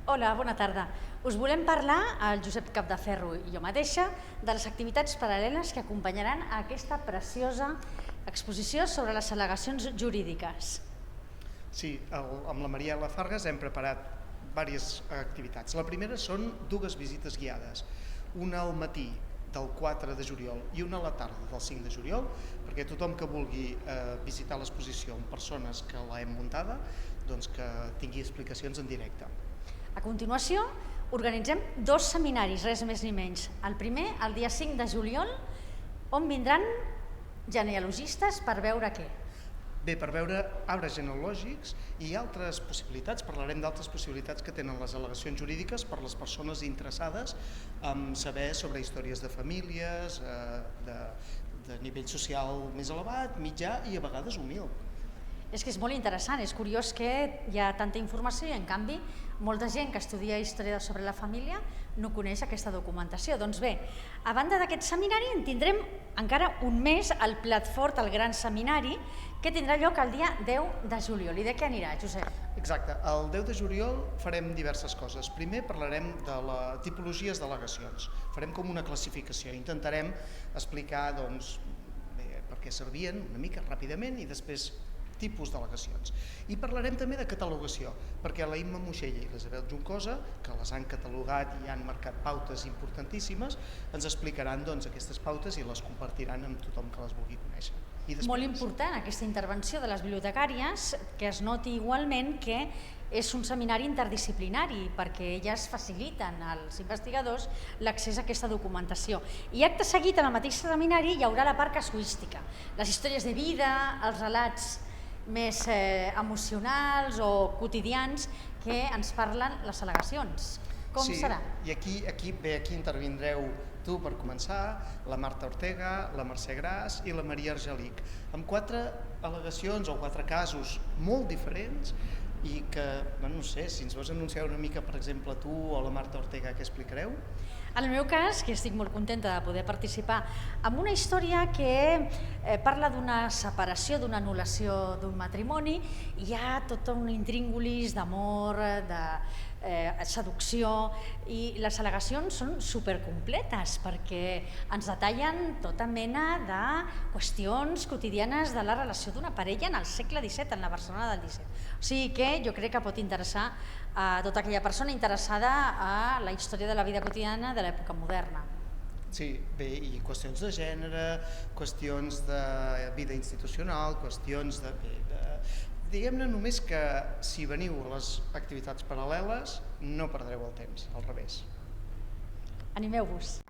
Hola, bona tarda. Us volem parlar, el Josep Capdeferro i jo mateixa, de les activitats paral·leles que acompanyaran a aquesta preciosa exposició sobre les al·legacions jurídiques. Sí, amb la Mariela Fargas hem preparat diverses activitats. La primera són dues visites guiades, una al matí del 4 de juliol i una a la tarda del 5 de juliol, perquè tothom que vulgui visitar l'exposició amb persones que l'hem muntada, doncs que tingui explicacions en directe. A continuació, organitzem dos seminaris, res més ni menys. El primer, el dia 5 de juliol, on vindran genealogistes per veure què? Bé, per veure arbres genealògics i altres possibilitats, parlarem d'altres possibilitats que tenen les al·legacions jurídiques per les persones interessades en saber sobre històries de famílies, de nivell social més elevat, mitjà i a vegades humil. És que és molt interessant, és curiós que hi ha tanta informació i en canvi molta gent que estudia història sobre la família no coneix aquesta documentació. Doncs bé, a banda d'aquest seminari en tindrem encara un mes el plat fort, el gran seminari, que tindrà lloc el dia 10 de juliol. I de què anirà, Josep? Exacte, el 10 de juliol farem diverses coses. Primer parlarem de les tipologies d'al·legacions, farem com una classificació, intentarem explicar per què servien una mica ràpidament i després tipus d'al·legacions. I parlarem també de catalogació, perquè la Imma Moixella i l'Isabel Juncosa, que les han catalogat i han marcat pautes importantíssimes, ens explicaran aquestes pautes i les compartiran amb tothom que les vulgui conèixer. Molt important aquesta intervenció de les bibliotecàries, que es noti igualment que és un seminari interdisciplinari perquè elles faciliten als investigadors l'accés a aquesta documentació. I acte seguit, en el mateix seminari, hi haurà la part casuística, les històries de vida, els relats més emocionals o quotidians que ens parlen les al·legacions. Com serà? I aquí intervindreu tu per començar, la Marta Ortega, la Mercè Gras i la Maria Argelic, amb 4 al·legacions o 4 casos molt diferents i que, no sé, si ens vols anunciar una mica, per exemple, tu o la Marta Ortega, què explicareu? En el meu cas, que estic molt contenta de poder participar en una història que parla d'una separació, d'una anul·lació d'un matrimoni, i hi ha tot un intríngulis d'amor, de seducció, i les al·legacions són supercompletes perquè ens detallen tota mena de qüestions quotidianes de la relació d'una parella en el segle XVII, en la Barcelona del XVII. O sigui que jo crec que pot interessar a tota aquella persona interessada a la història de la vida quotidiana de l'època moderna. Sí, bé, i qüestions de gènere, qüestions de vida institucional, qüestions de... Diguem-ne només que si veniu a les activitats paral·leles no perdreu el temps, al revés. Animeu-vos!